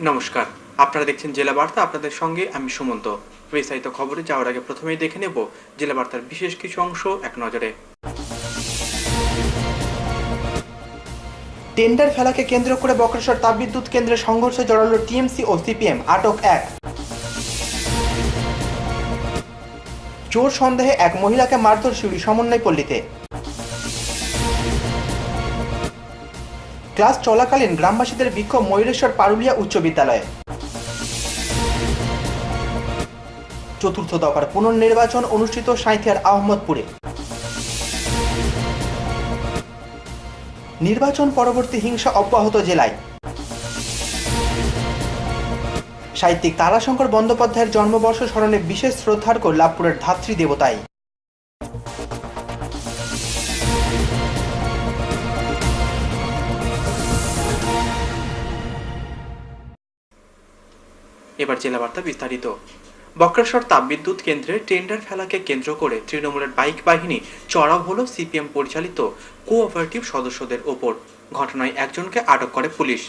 নমস্কার, আপনারা দেখছেন জেলা বার্তা। আপনাদের সঙ্গে আমি সুমন্ত। বিস্তারিত খবরে যাওয়ার আগে প্রথমেই দেখে নেব জেলা বার্তার বিশেষ কিছু অংশ এক নজরে। টেন্ডার ফেলাকে কেন্দ্র করে বক্রেশ্বর তাপবিদ্যুৎ কেন্দ্রে সংঘর্ষে জড়ালো টিএমসি ও সিপিএম, আটক এক। চোর সন্দেহে এক মহিলাকে মারধর সিউড়ি সমন্বয় পল্লীতে। ক্লাস চলাকালীন গ্রামবাসীদের বিক্ষোভ ময়ূরেশ্বর পারুলিয়া উচ্চ বিদ্যালয়ে। চতুর্থ দফার পুনর্নির্বাচন অনুষ্ঠিত সাঁইথিয়ার আহমদপুরে। নির্বাচন পরবর্তী হিংসা অব্যাহত জেলায়। সাহিত্যিক তারাশঙ্কর বন্দ্যোপাধ্যায়ের জন্মবর্ষ স্মরণে বিশেষ শ্রদ্ধার্ঘ লাভপুরের ধাত্রী দেবতায়। এবার জেলা বার্তা বিস্তারিত। বক্রেশ্বর তাপবিদ্যুৎ কেন্দ্রে টেন্ডার ফেলাকে কেন্দ্র করে তৃণমূলের বাইক বাহিনী চড়াও হল সিপিএম পরিচালিত কোঅপারেটিভ সদস্যদের ওপর। ঘটনায় একজনকে আটক করে পুলিশ।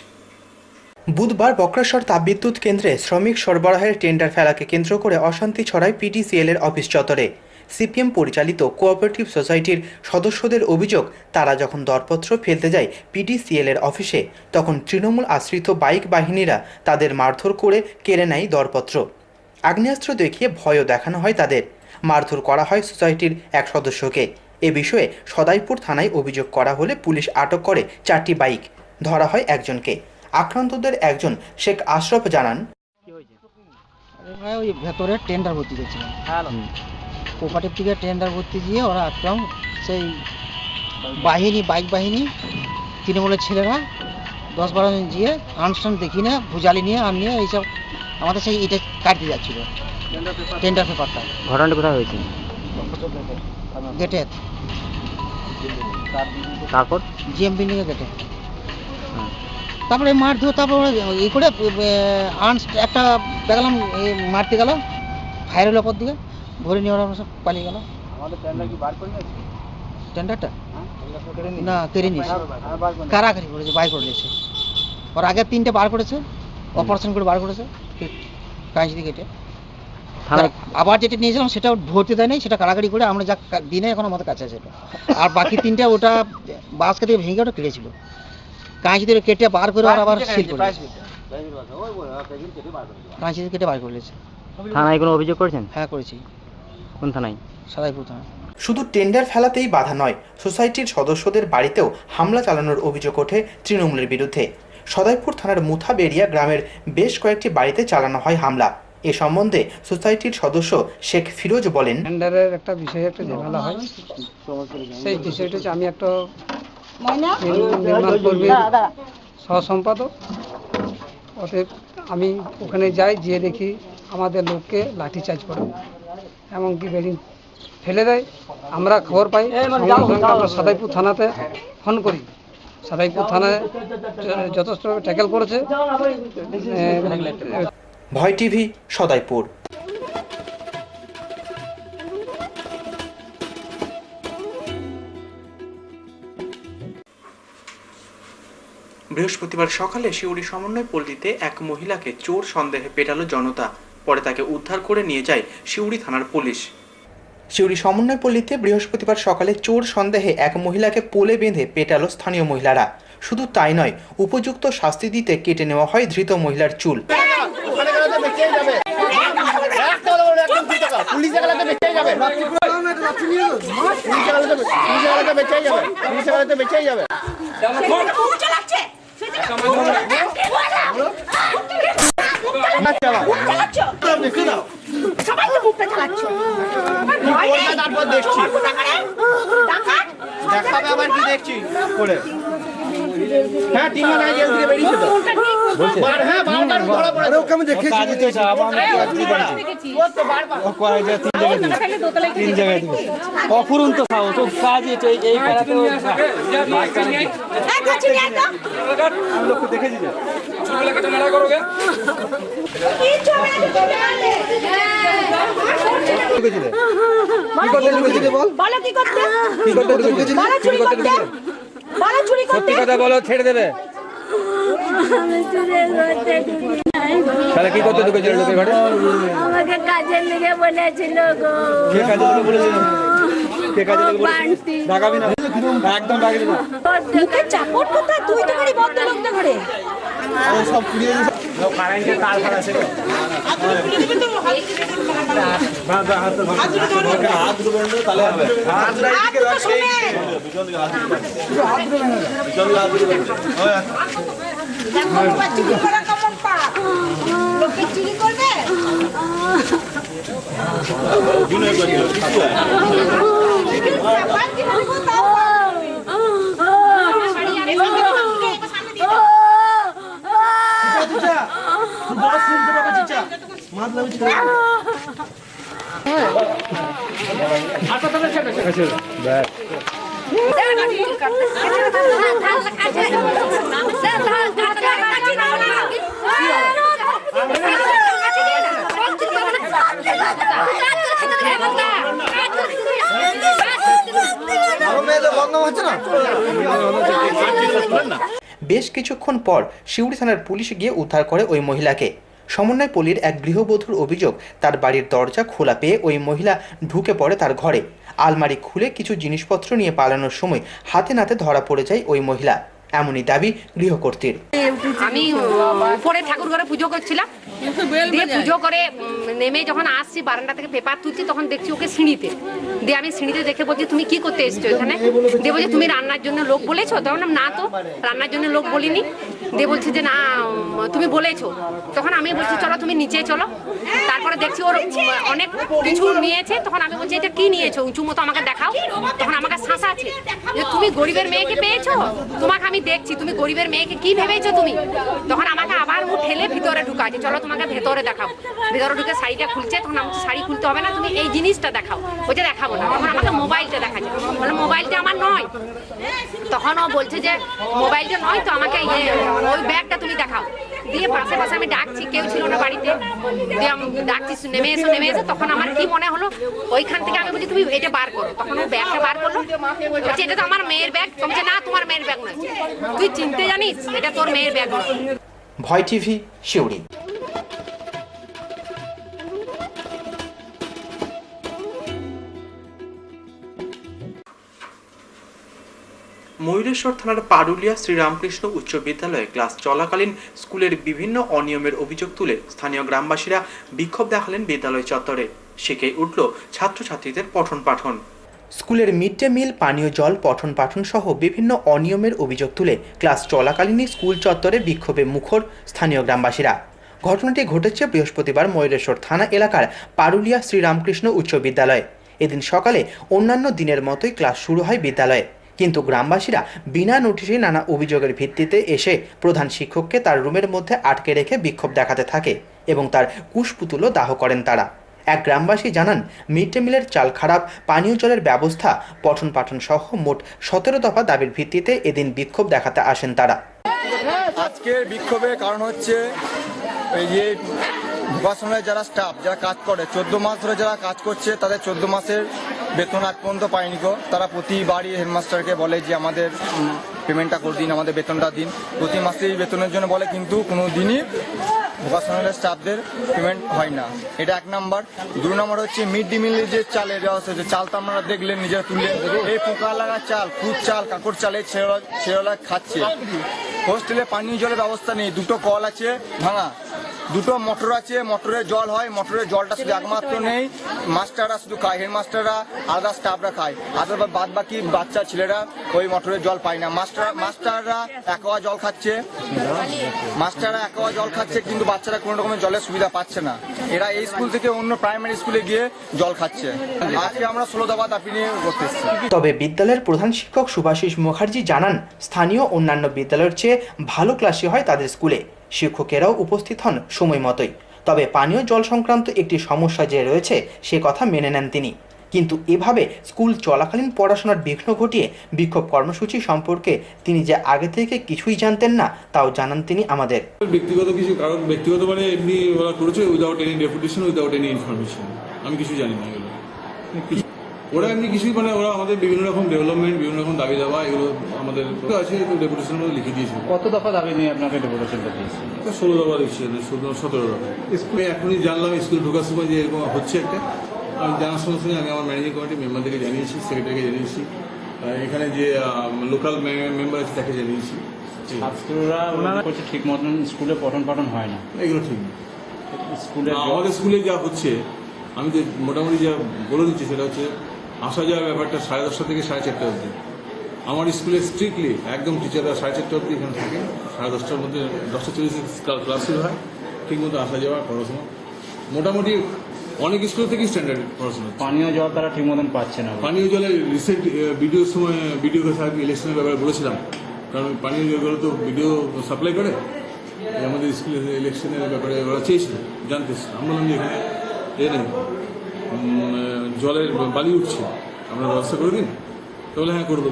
বুধবার বক্রেশ্বর তাপবিদ্যুৎ কেন্দ্রে শ্রমিক সরবরাহের টেন্ডার ফেলাকে কেন্দ্র করে অশান্তি ছড়ায় পিডিসিএল এর অফিস চত্বরে। সিপিএম পরিচালিত কোঅপারেটিভ সোসাইটির সদস্যদের অভিযোগ, তারা যখন দরপত্র ফেলতে যায় পিডিসিএল এর অফিসে, তখন তৃণমূল আশ্রিত বাইক বাহিনীরা তাদের মারধর করে কেড়ে নেয় দরপত্র। আগ্নেয়াস্ত্র দেখিয়ে ভয়ও দেখানো হয় তাদের। মারধর করা হয় সোসাইটির এক সদস্যকে। এ বিষয়ে সদাইপুর থানায় অভিযোগ করা হলে পুলিশ আটক করে 4টি বাইক। ধরা হয় একজনকে। আক্রান্তদের একজন শেখ আশরফ জানান, ওই ভেতরে টেন্ডার ভর্তি করছিলাম, কোঅপারেটিভ থেকে টেন্ডার ভর্তি দিয়ে ওরা একদম সেই বাইক বাহিনী তৃণমূলের ছেলেরা 10-12 জন গিয়ে আনস্টান দেখি না ভুজালি নিয়ে আর নিয়ে এইসব আমাদের সেই এটা কাটতে যাচ্ছিল টেন্ডার পেপারটা। ঘটনাটা কোথায় হয়েছে? গেটে, তারপর জিএম বিল্ডিংয়ে গেটে। তারপরে মার ধরে তারপরে এই করে একটা দেখলাম মারতে গেল ফায়ারের ওপর দিকে ধরে নিয়ে ওরা সব পালিয়ে গেল। আমাদের টেন্ডার কি বার করে নিয়েছে? টেন্ডারটা না কেড়ে নিয়েছে, কারাকারি করেছে, বাই করে নিয়েছে। ওর আগে 3টে বার করেছে, অপারেশন করে বার করেছে কাঁচি কেটে। আবার যেটা নিয়েছিলাম সেটা ভর্তি দেয় নাই, সেটা কারাকারি করে আমরা যা দিনে এখন আমাদের কাছে আছে। আর বাকি 3টে ওটা বাসকে দিয়ে ভেঙে ওটা কেটেছিল, কাঁচি দিয়ে কেটে বার করে ওরা আবার সিল করে কাঁচি দিয়ে কেটে বার করে নিয়েছে। থানায় কোনো অভিযোগ করেছেন? হ্যাঁ করেছি। কোন থানায়? সদাইপুর থানা। শুধু টেন্ডার ফেলাতেই বাধা নয়, সোসাইটির সদস্যদের বাড়িতেও হামলা চালানোর অভিযোগ ওঠে তৃণমূলের বিরুদ্ধে। সদাইপুর থানার মুথাবেড়িয়া গ্রামের বেশ কয়েকটি বাড়িতে চালানো হয় হামলা। এ সম্বন্ধে সোসাইটির সদস্য শেখ ফিরোজ বলেন, টেন্ডারের একটা বিষয়ে একটা ঝামেলা হয়। সেই বিষয়টা হচ্ছে আমি একটা নির্মাণ কর্মীর সহসম্পাদক, অতএব আমি ওখানে যাই, গিয়ে দেখি আমাদের লোককে লাঠিচার্জ করে, এমনকি বেরিং ফেলে দেয়। আমরা খবর পাই, সঙ্গে সঙ্গে আমরা সদাইপুর থানাতে ফোন করি। সদাইপুর থানায় যথেষ্ট ট্যাকেল করেছে। ভয় টিভি, সদাইপুর। বৃহস্পতিবার সকালে সিউড়ি সমন্বয় পল্লীতে এক মহিলাকে চোর সন্দেহে পেটালো জনতা। পরে তাকে উদ্ধার করে নিয়ে যায় সিউড়ি থানার পুলিশ। সিউড়ি সমন্বয় পল্লীতে বৃহস্পতিবার সকালে চোর সন্দেহে এক মহিলাকে পোলে বেঁধে পেটালো স্থানীয় মহিলারা। শুধু তাই নয়, উপযুক্ত শাস্তি দিতে কেটে নেওয়া হয় ধৃত মহিলার চুল। দেখাবে আবার কি দেখছি করে। হ্যাঁ 3 জন আগে থেকে বেরিয়েছে তো বলছে। হ্যাঁ বারবার ধরা পড়ে। ওকে আমি দেখেছি, কাজ দিতেছে আবার আমি দেখেছি ও তো বারবার ও করে যে 3 জায়গায় দিবে অফুরন্ত খাও তো কাজ এই করাতে এই কাছে নিয়ে তো আমি লোক দেখেছি যে ছোটবেলা কেটে নাড়া করোগে কি ছোটবেলা ঢুকেছিলে কি করতে ঢুকেছিলে বল বলো কি করতে বলো চুরি করতে বলো চুরি করতে সত্যি কথা বলো ছেড়ে দেবে আমি চুরে করতে ঢুকি নাই গো। তাহলে কি করতে ঢুকেছিল লোকের ঘরে? আমাকে কাজের লেগে বলেছিল গো। কে কাজে লোকে বলেছিল? কে কাজে লোকে বলেছিল? বান্টি। ডাকাবি না, একদম ডাকবি না। মুখে চাপড় কথা তুই তো করি বদ্ধ লোক তো করে। ও সব পুড়িয়ে দিয়েছে। কারেন্টের তার ফাড়া ছিল। হাত দুটো বন্ধ তাহলে হবে। হাত দিকে রাখ সেই দিকে। দুজন দিকে হাত দিকে। দুজন দিকে হাত দিকে। দেখো তোমার চুরি করা কেমন পা লোকে চুরি করবে বিনয় করিও। বেশ কিছুক্ষণ পর সিউড়ি থানার পুলিশ গিয়ে উদ্ধার করে ওই মহিলাকে। সমন্বয় পল্লীর এক গৃহবধূর অভিযোগ, তার বাড়ির দরজা খোলা পেয়ে ওই মহিলা ঢুকে পড়ে তার ঘরে। আলমারি খুলে কিছু জিনিসপত্র নিয়ে পালানোর সময় হাতে নাতে ধরা পড়ে যায় ওই মহিলা, এমনই দাবি গৃহকর্ত্রীর। আমি উপরে ঠাকুর ঘরে পুজো করছিলাম, দিয়ে পুজো করে নেমে যখন আসছি বারান্দা থেকে পেপার তুলছি তখন দেখছি ওকে সিঁড়িতে। দিয়ে আমি সিঁড়িতে দেখে বলছি তুমি কি করতে এসছো এখানে? দিয়ে বলছে তুমি রান্নার জন্য লোক বলেছো? তখন না তো রান্নার জন্য লোক বলিনি। দিয়ে বলছে যে না তুমি বলেছো। তখন আমি বলছি চলো তুমি নিচে চলো। তারপরে দেখছি ওর অনেক কিছু নিয়েছে। তখন আমি বলছি এটা কি নিয়েছো উঁচু মতো আমাকে দেখাও। তখন আমাকে শাসাচ্ছে যে তুমি গরিবের মেয়েকে পেয়েছো, তোমাকে আমি দেখছি তুমি গরিবের মেয়েকে কি ভেবেছো তুমি। তখন আমাকে আবার ও ঠেলে ভিতরে ঢুকাচ্ছে, চলো তোমাকে ভেতরে দেখাও। ভেতরে ঢুকে শাড়িটা খুলছে, তখন আমি শাড়ি খুলতে হবে না, তুমি এই জিনিসটা দেখাও। বলছে দেখাবো না। তখন আমাকে মোবাইলটা দেখাচ্ছে, বলে মোবাইলটা আমার নয়। তখন ও বলছে যে মোবাইলটা নয় তো আমাকে ওই ব্যাগটা তুমি দেখাও। দিয়ে পাশে পাশে আমি ডাকছি, কেউ ছিল না বাড়িতে। দিয়ে আমি ডাকছি নেমে এসো নেমে এসো। তখন আমার কি মনে হলো ওইখান থেকে আমি বলছি তুমি এটা বার করো। তখন ও ব্যাগটা বার করলো, বলছে এটা তো আমার মেয়ের ব্যাগ। বলছে না তোমার মেয়ের ব্যাগ নয়, তুই চিনতে জানিস এটা তোর মেয়ের ব্যাগ নয়। ভয় টিভি, সিউড়ি। ময়ূরেশ্বর থানার পারুলিয়া শ্রীরামকৃষ্ণ উচ্চ বিদ্যালয়ে ক্লাস চলাকালীন স্কুলের বিভিন্ন অনিয়মের অভিযোগ তুলে স্থানীয় গ্রামবাসীরা বিক্ষোভ দেখালেন বিদ্যালয় চত্বরে। শিখে উঠল ছাত্রছাত্রীদের পঠন পাঠন। স্কুলের মিড ডে মিল, পানীয় জল, পঠন পাঠন সহ বিভিন্ন অনিয়মের অভিযোগ তুলে ক্লাস চলাকালীনই স্কুল চত্বরে বিক্ষোভে মুখর স্থানীয় গ্রামবাসীরা। ঘটনাটি ঘটেছে বৃহস্পতিবার ময়ূরেশ্বর থানা এলাকার পারুলিয়া শ্রীরামকৃষ্ণ উচ্চ বিদ্যালয়ে। এদিন সকালে অন্যান্য দিনের মতোই ক্লাস শুরু হয় বিদ্যালয়ে, কিন্তু গ্রামবাসীরা বিনা নোটিশে নানা অভিযোগের ভিত্তিতে এসে প্রধান শিক্ষককে তার রুমের মধ্যে আটকে রেখে বিক্ষোভ দেখাতে থাকে এবং তার কুশপুতুলও দাহ করেন তারা। এক গ্রামবাসী জানান, মিড ডে মিলের চাল খারাপ, পানীয় জলের ব্যবস্থা, পঠন পাঠন সহ মোট 17 দফা দাবির ভিত্তিতে এদিন বিক্ষোভ দেখাতে আসেন তারা। আজকের বিক্ষোভের কারণ হচ্ছে এই যে ভোকাশনাল যারা স্টাফ যারা কাজ করে 14 মাস ধরে যারা কাজ করছে তাদের 14 মাসের বেতন আজ পর্যন্ত পায়নি গো। তারা প্রতিবারই হেডমাস্টারকে বলে যে আমাদের পেমেন্টটা করে দিন, আমাদের বেতনটা দিন। প্রতি মাসেই বেতনের জন্য বলে, কিন্তু কোনো দিনই ভোকাশনাল স্টাফদের পেমেন্ট হয় না। এটা 1 নাম্বার। 2 নাম্বার হচ্ছে মিড ডে মিলের যে চালের ব্যবস্থা, যে চাল তো আপনারা দেখলেন নিজেরা তুললেন, এই পোকা লাগা চাল, খুদ চাল, কাকড় চাল, এই ছেলেরা খাচ্ছে। হোস্টেলে পানীয় জলের ব্যবস্থা নেই, 2টো কল আছে ভাঙা, 2টো মোটর আছে, মোটরের জল হয়, মোটরের জলটা শুধু একমাত্র নেই, মাস্টাররা শুধু খায়, হেডমাস্টাররা আলাদা স্টাফরা খায়, আলাদা বাদ বাকি বাচ্চা ছেলেরা ওই মোটরের জল পায় না। মাস্টাররা একোয়া জল খাচ্ছে, কিন্তু বাচ্চারা কোনো রকমের জলের সুবিধা পাচ্ছে না। এরা এই স্কুল থেকে অন্য প্রাইমারি স্কুলে গিয়ে জল খাচ্ছে। আজকে আমরা 16 দফা দাবি নিয়ে করতে এসেছি। তবে বিদ্যালয়ের প্রধান শিক্ষক শুভাশিস মুখার্জি জানান, স্থানীয় অন্যান্য বিদ্যালয়ের চেয়ে ভালো ক্লাসই হয় তাদের স্কুলে। শিক্ষকেরাও উপস্থিত হন সময় মতোই। তবে পানীয় জল সংক্রান্ত একটি সমস্যা যে রয়েছে সে কথা মেনে নেন তিনি। কিন্তু এভাবে স্কুল চলাকালীন পড়াশোনার বিঘ্ন ঘটিয়ে বিক্ষোভ কর্মসূচি সম্পর্কে তিনি যে আগে থেকে কিছুই জানতেন না তাও জানান তিনি আমাদের। ব্যক্তিগত কিছু কারণ, ব্যক্তিগত মানে এমনি ওরা করেছে without any deputation, without any information. আমি কিছু জানি না এগুলো। ওরা এমনি কিছুই মানে ওরা আমাদের বিভিন্ন রকম ডেভেলপমেন্ট, বিভিন্ন রকম দাবি দাবা এগুলো আমাদের আছে, ডেপুটেশনের মধ্যে লিখে দিয়েছিল। কত দফা দাবি নিয়ে আপনাকে ডেপুটেশনটা দিয়েছে? 16 দফা দিচ্ছে, 17 দফা। স্কুলে এখনই জানলাম, স্কুল ঢোকার সময় যে এরকম হচ্ছে একটা, আমি জানার সঙ্গে সঙ্গে আমি আমার ম্যানেজিং কমিটির মেম্বারদেরকে জানিয়েছি, সেক্রেটারিকে জানিয়েছি, এখানে যে লোকাল মেম্বার আছে তাকে জানিয়েছি। ছাত্ররা করছে ঠিক মতন স্কুলে পঠন পাঠন হয় না, এগুলো ঠিক না। স্কুলে আমাদের স্কুলে যা হচ্ছে, আমি তো মোটামুটি যা বলে দিচ্ছি সেটা হচ্ছে আসা যাওয়ার ব্যাপারটা 10:30 থেকে 4:30 অবধি। আমার স্কুলে স্ট্রিক্টলি একদম টিচাররা 4:30 অবধি এখানে থাকে, 10:30টার মধ্যে 10:40 ক্লাস শুরু হয়, ঠিক মতো আসা যাওয়া পড়াশোনা মোটামুটি অনেক স্কুল থেকেই স্ট্যান্ডার্ড পড়াশোনা। পানীয় জল তারা ঠিক মতন পাচ্ছে না। পানীয় জলের রিসেন্ট ভিডিওর সময় ভিডিওকে সাহেব ইলেকশনের ব্যাপারে বলেছিলাম, কারণ পানীয় জলগুলো তো ভিডিও সাপ্লাই করে, আমাদের স্কুলের ইলেকশনের ব্যাপারে ওরা চেয়েছিল, জানতে আমি বললাম যে এখানে নেই, জলের বালি উঠছে, আমরা ব্যবস্থা করে দিন। তাহলে হ্যাঁ করবো।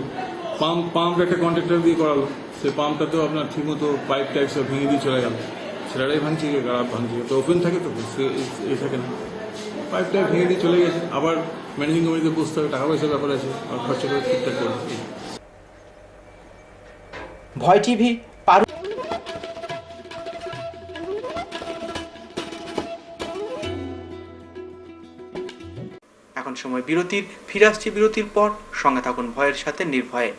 পাম্প একটা কন্ট্রাক্টর দিয়ে করালো, সেই পাম্পটা তো আপনার ঠিকমতো পাইপ টাইপ সব ভেঙে দিয়ে চলে গেল, সেটাই ভাঙছে, খারাপ ভাঙছে, তো ওপেন থাকে তো সে থাকে না, পাইপ টাইপ ভেঙে দিয়ে চলে গেছে। আবার ম্যানেজিং কমিটিতে বসতে হবে, টাকা পয়সার ব্যাপার আছে, আর খরচা করে ঠিকঠাক করবে। ভয় টিভি এখন সময় বিরতির, ফিরে আসছি বিরতির পর, সঙ্গে থাকুন ভয়ের সাথে নির্ভয়ে।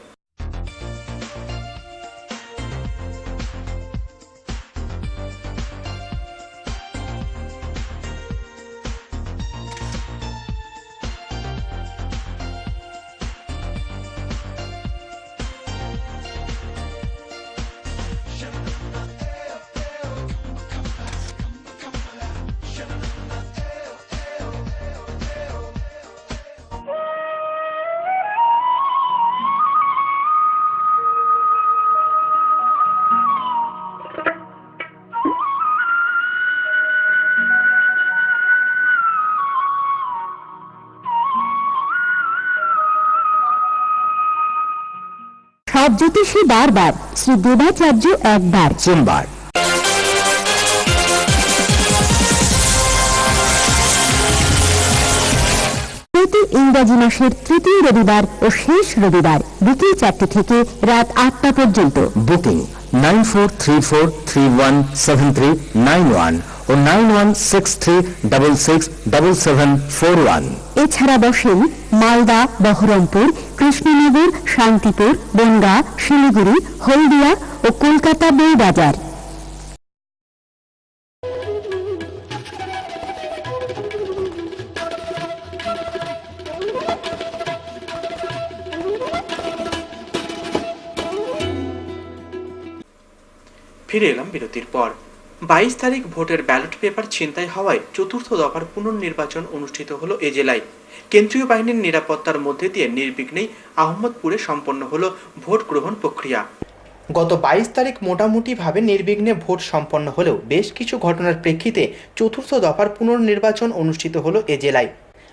সব জ্যোতিষী বারবার, শ্রী দেবাচার্য একবার। চেম্বার প্রতি ইংরাজি মাসের তৃতীয় রবিবার ও শেষ রবিবার বিকেল 4টে থেকে রাত 8টা পর্যন্ত। বুকিং 9434317391 ও 9163667741। এছাড়া বসেন মালদা, বহরমপুর, কৃষ্ণনগর, শান্তিপুর, বনগা, শিলিগুড়ি, হলদিয়া ও কলকাতা বইবাজার। ফিরে এলাম বিরতির পর। 22 তারিখ ভোটের ব্যালট পেপার ছিনতাই হওয়ায় চতুর্থ দফার পুনর্নির্বাচন অনুষ্ঠিত হলো এ জেলায়। কেন্দ্রীয় বাহিনীর নিরাপত্তার মধ্যে দিয়ে নির্বিঘ্নেই আহমদপুরে সম্পন্ন হলো ভোট গ্রহণ প্রক্রিয়া। গত 22 তারিখ মোটামুটিভাবে নির্বিঘ্নে ভোট সম্পন্ন হলেও বেশ কিছু ঘটনার প্রেক্ষিতে চতুর্থ দফার পুনর্নির্বাচন অনুষ্ঠিত হলো এ জেলায়।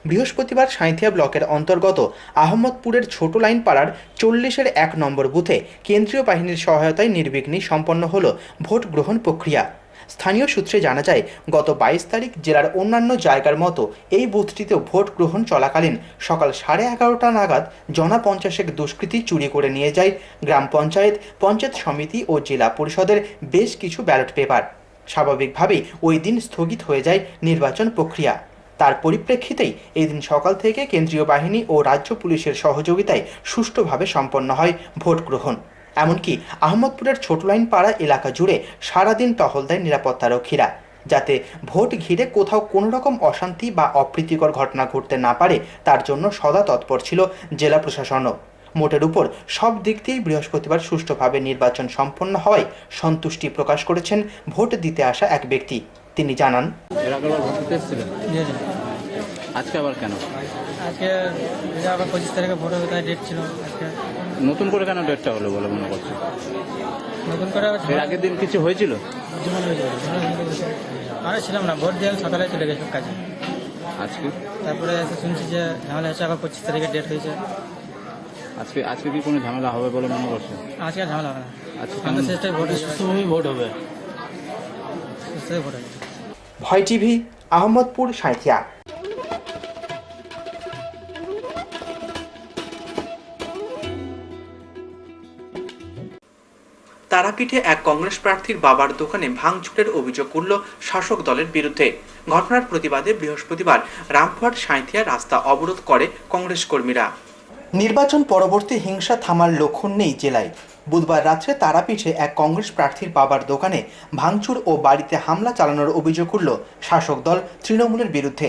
বৃহস্পতিবার সাঁইথিয়া ব্লকের অন্তর্গত আহমদপুরের ছোট লাইন পাড়ার 40-এর 1 নম্বর বুথে কেন্দ্রীয় বাহিনীর সহায়তায় নির্বিঘ্নেই সম্পন্ন হলো ভোট গ্রহণ প্রক্রিয়া। স্থানীয় সূত্রে জানা যায়, গত 22 তারিখ জেলার অন্যান্য জায়গার মতো এই বুথটিতেও ভোট গ্রহণ চলাকালীন সকাল 11:30 নাগাদ জনা 50 দুষ্কৃতী চুরি করে নিয়ে যায় গ্রাম পঞ্চায়েত, পঞ্চায়েত সমিতি ও জেলা পরিষদের বেশ কিছু ব্যালট পেপার। স্বাভাবিকভাবেই ওই দিন স্থগিত হয়ে যায় নির্বাচন প্রক্রিয়া। তার পরিপ্রেক্ষিতেই এই দিন সকাল থেকে কেন্দ্রীয় বাহিনী ও রাজ্য পুলিশের সহযোগিতায় সুষ্ঠুভাবে সম্পন্ন হয় ভোট গ্রহণ। এমনকি আহমদপুরের ছোট লাইন পাড়া এলাকা জুড়ে সারাদিন টহল দেয় নিরাপত্তারক্ষীরা, যাতে ভোট ঘিরে কোথাও কোনো রকম অশান্তি বা অপ্রীতিকর ঘটনা ঘটতে না পারে, তার জন্য সদা তৎপর ছিল জেলা প্রশাসনও। মোটের উপর সব দিক দিয়েই বৃহস্পতিবার সুষ্ঠুভাবে নির্বাচন সম্পন্ন হওয়ায় সন্তুষ্টি প্রকাশ করেছেন ভোট দিতে আসা এক ব্যক্তি। তিনি জানান, আজকে আবার কেন? আজকে আবার 25 তারিখে ভোট হবে, তাই ডেট ছিল আজকে। নতুন করে কেন ডেটটা হলো বলে মনে করছে? নতুন করে এর আগের দিন কিছু হয়েছিল? আমরা ছিলাম না, ভোট দিয়ে সকালে চলে গেছিলাম কাজে। আজকে তারপরে এসে শুনছি যে ঝামেলা হচ্ছে, আবার 25 তারিখে ডেট হয়েছে। আজকে কি কোনো ঝামেলা হবে বলে মনে করছে? আজকে আর ঝামেলা হবে না, আজকে শেষটাই ভোট হবে। ভয় টিভি, আহমদপুর, সাঁইথিয়া। তারাপীঠে এক কংগ্রেস প্রার্থীর বাবার দোকানে ভাঙচুরের অভিযোগ উঠল শাসক দলের বিরুদ্ধে। ঘটনার প্রতিবাদে বৃহস্পতিবার রামপুরহাট সাঁইথিয়া রাস্তা অবরোধ করে কংগ্রেস কর্মীরা। নির্বাচন পরবর্তী হিংসা থামার লক্ষণ নেই জেলায়। বুধবার রাত্রে তারাপীঠে এক কংগ্রেস প্রার্থীর বাবার দোকানে ভাঙচুর ও বাড়িতে হামলা চালানোর অভিযোগ উঠল শাসক দল তৃণমূলের বিরুদ্ধে।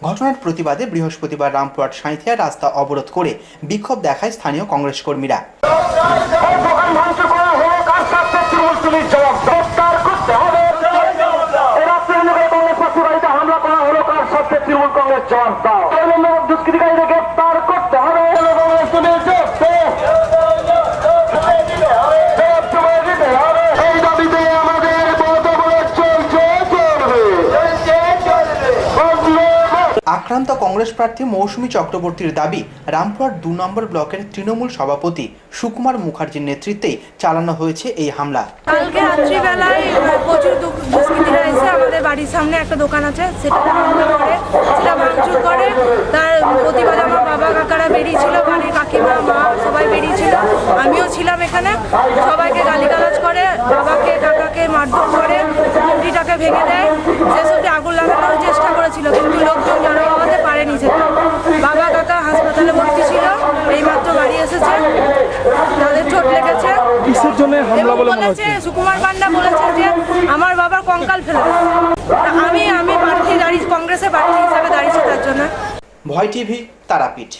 ঘটনার প্রতিবাদে বৃহস্পতিবার রামপুরহাট সাঁইথিয়া রাস্তা অবরোধ করে বিক্ষোভ দেখায় স্থানীয় কংগ্রেস কর্মীরা। আক্রান্ত কংগ্রেস প্রার্থী মৌসুমী চক্রবর্তীর দাবি, রামপুরহাট ২ নম্বর ব্লকের তৃণমূল সভাপতি সুকুমার মুখার্জির নেতৃত্বেই চালানো হয়েছে এই হামলা। কালকে রাত্রিবেলায় প্রচুর দুষ্কৃতীরা এসে আমাদের বাড়ির সামনে একটা দোকান আছে, সেটা ভাঙচুর করে। তার প্রতিবাদে আমার বাবা কাকারা বেরিয়েছিল, বাড়ির কাকিমা মা সবাই বেরিয়েছিল, আমিও ছিলাম এখানে। সবাইকে গালিগালাজ করে, বাবাকে কাকাকে মারধর করে, মুন্ডিটাকে ভেঙে দেয়। সেসবটি আগুন লাগানোর চেষ্টা করেছিল, কিন্তু লোকজন জড়ো হওয়াতে পারেনি। সেটা বাবা কাকা হাসপাতালে ভর্তি ছিল, এইমাত্র বাড়ি এসেছে, তাদের চোট লেগেছে। এবং বলেছে, সুকুমার পান্ডা বলেছে যে আমার বাবার কঙ্কাল ফেলে দেবে। আমি প্রার্থী দাঁড়িয়ে, কংগ্রেসের প্রার্থী হিসাবে দাঁড়িয়েছি তার জন্য। ভয় টিভি, তারাপীঠ।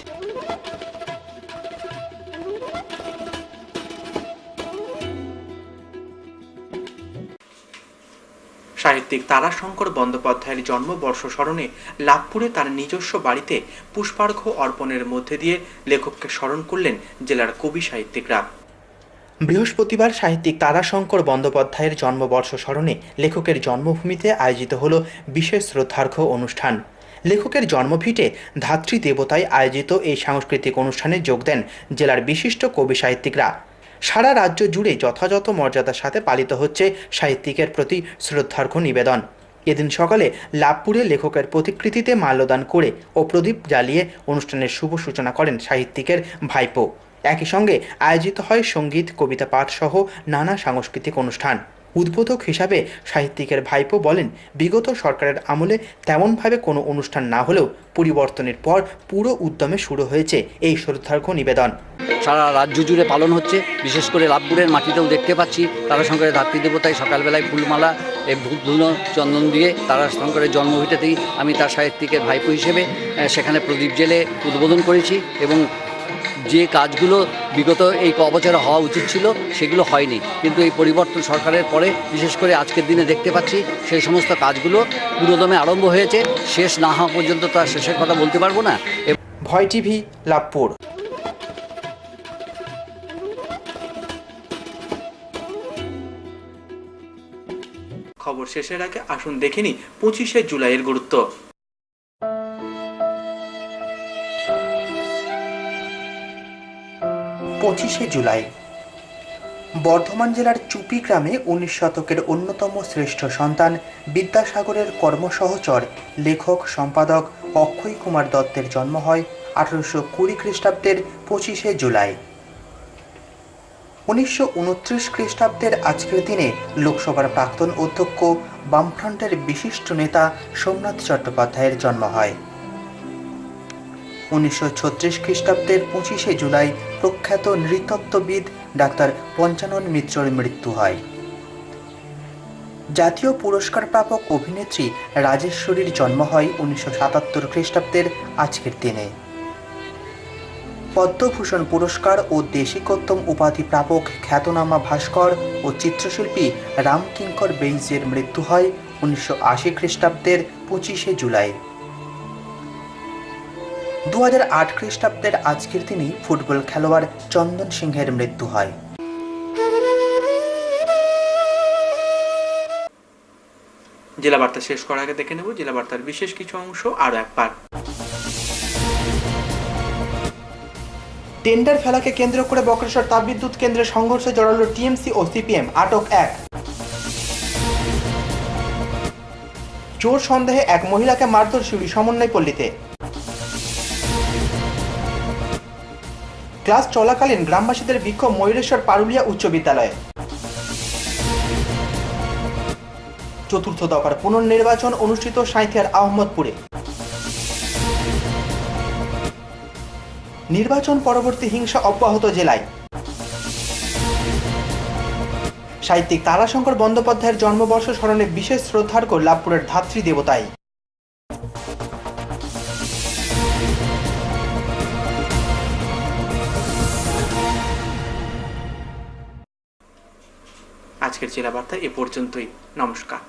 সাহিত্যিক তারাশঙ্কর বন্দ্যোপাধ্যায়ের জন্মবর্ষ স্মরণে লাভপুরে তার নিজস্ব বাড়িতে পুষ্পার্ঘ্য অর্পণের মধ্যে দিয়ে লেখককে স্মরণ করলেন জেলার কবি সাহিত্যিকরা। বৃহস্পতিবার সাহিত্যিক তারাশঙ্কর বন্দ্যোপাধ্যায়ের জন্মবর্ষ স্মরণে লেখকের জন্মভূমিতে আয়োজিত হল বিশেষ শ্রদ্ধার্ঘ্য অনুষ্ঠান। লেখকের জন্মভিটে ধাত্রী দেবতায় আয়োজিত এই সাংস্কৃতিক অনুষ্ঠানে যোগ দেন জেলার বিশিষ্ট কবি সাহিত্যিকরা। সারা রাজ্য জুড়ে যথাযথ মর্যাদার সাথে পালিত হচ্ছে সাহিত্যিকের প্রতি শ্রদ্ধার্ঘ্য নিবেদন। এদিন সকালে লাভপুরে লেখকের প্রতিকৃতিতে মাল্যদান করে ও প্রদীপ জ্বালিয়ে অনুষ্ঠানের শুভ সূচনা করেন সাহিত্যিকের ভাইপো। একই সঙ্গে আয়োজিত হয় সঙ্গীত, কবিতা পাঠ সহ নানা সাংস্কৃতিক অনুষ্ঠান। উদ্বোধক হিসাবে সাহিত্যিকের ভাইপো বলেন, বিগত সরকারের আমলে তেমনভাবে কোনো অনুষ্ঠান না হলেও পরিবর্তনের পর পুরো উদ্যমে শুরু হয়েছে এই শ্রদ্ধার্ঘ্য নিবেদন। সারা রাজ্য জুড়ে পালন হচ্ছে, বিশেষ করে লাভপুরের মাটিতেও দেখতে পাচ্ছি তারাশঙ্করের ধাত্রী দেবতায় সকালবেলায় ফুলমালা ধুলো চন্দন দিয়ে তারাশঙ্করের জন্মভিটেতেই আমি তার সাহিত্যিকের ভাইপো হিসেবে সেখানে প্রদীপ জেলে উদ্বোধন করেছি। এবং যে কাজগুলো বিগত এই বছরে হওয়া উচিত ছিল সেগুলো হয়নি, কিন্তু এই পরিবর্তন সরকারের পরে বিশেষ করে আজকের দিনে দেখতে পাচ্ছি সেই সমস্ত কাজগুলো পুরোদমে আরম্ভ হয়েছে। শেষ না হওয়া পর্যন্ত তার শেষের কথা বলতে পারবো না। ভয় টিভি, লাভপুর। খবর শেষের আগে আসুন দেখে নিই 25শে জুলাইয়ের গুরুত্ব। 25শে জুলাই বর্ধমান জেলার চুপি গ্রামে 19 শতকের অন্যতম শ্রেষ্ঠ সন্তান বিদ্যাসাগরের কর্মসহচর লেখক সম্পাদক অক্ষয় কুমার দত্তের জন্ম হয় 1820 খ্রিস্টাব্দের 25শে জুলাই। 1929 খ্রিস্টাব্দের আজকের দিনে লোকসভার প্রাক্তন অধ্যক্ষ বামফ্রন্টের বিশিষ্ট নেতা সোমনাথ চট্টোপাধ্যায়ের জন্ম হয়। 1936 খ্রিস্টাব্দের 25শে জুলাই প্রখ্যাত নৃতত্ত্ববিদ ডাক্তার পঞ্চানন মিত্রের মৃত্যু হয়। জাতীয় পুরস্কার প্রাপক অভিনেত্রী রাজেশ্বরীর জন্ম হয় 1977 খ্রিস্টাব্দের আজকের দিনে। পদ্মভূষণ পুরস্কার ও দেশিকোত্তম উপাধি প্রাপক খ্যাতনামা ভাস্কর ও চিত্রশিল্পী রামকিঙ্কর বেইজের মৃত্যু হয় 1980 খ্রিস্টাব্দের 25শে জুলাই। 2008 খ্রিস্টাব্দের আজকের দিনেই ফুটবল খেলোয়াড় চন্দন সিংহের মৃত্যু হয়। জেলা বার্তা শেষ করার আগে দেখে নেব জেলা বার্তার বিশেষ কিছু অংশ আরো একবার। টেন্ডার ফেলাকে কেন্দ্র করে বক্রেশ্বর তাপবিদ্যুৎ কেন্দ্রে সংঘর্ষে জড়ালো টিএমসি ও সিপিএম, আটক 1। চোর সন্দেহে এক মহিলাকে মারধর সিউড়ি সমন্বয় পল্লীতে। ক্লাস চলাকালীন গ্রামবাসীদের বিক্ষোভ ময়ূরেশ্বর পারুলিয়া উচ্চ বিদ্যালয়ে। চতুর্থ দফার পুনর্নির্বাচন অনুষ্ঠিত সাঁইথিয়ার আহমদপুরে। নির্বাচন পরবর্তী হিংসা অব্যাহত জেলায়। সাহিত্যিক তারাশঙ্কর বন্দ্যোপাধ্যায়ের জন্মবর্ষ স্মরণে বিশেষ শ্রদ্ধার্ঘ্য লাভপুরের ধাত্রী দেবতায়। আজকের জেলা বার্তা এ পর্যন্তই। নমস্কার।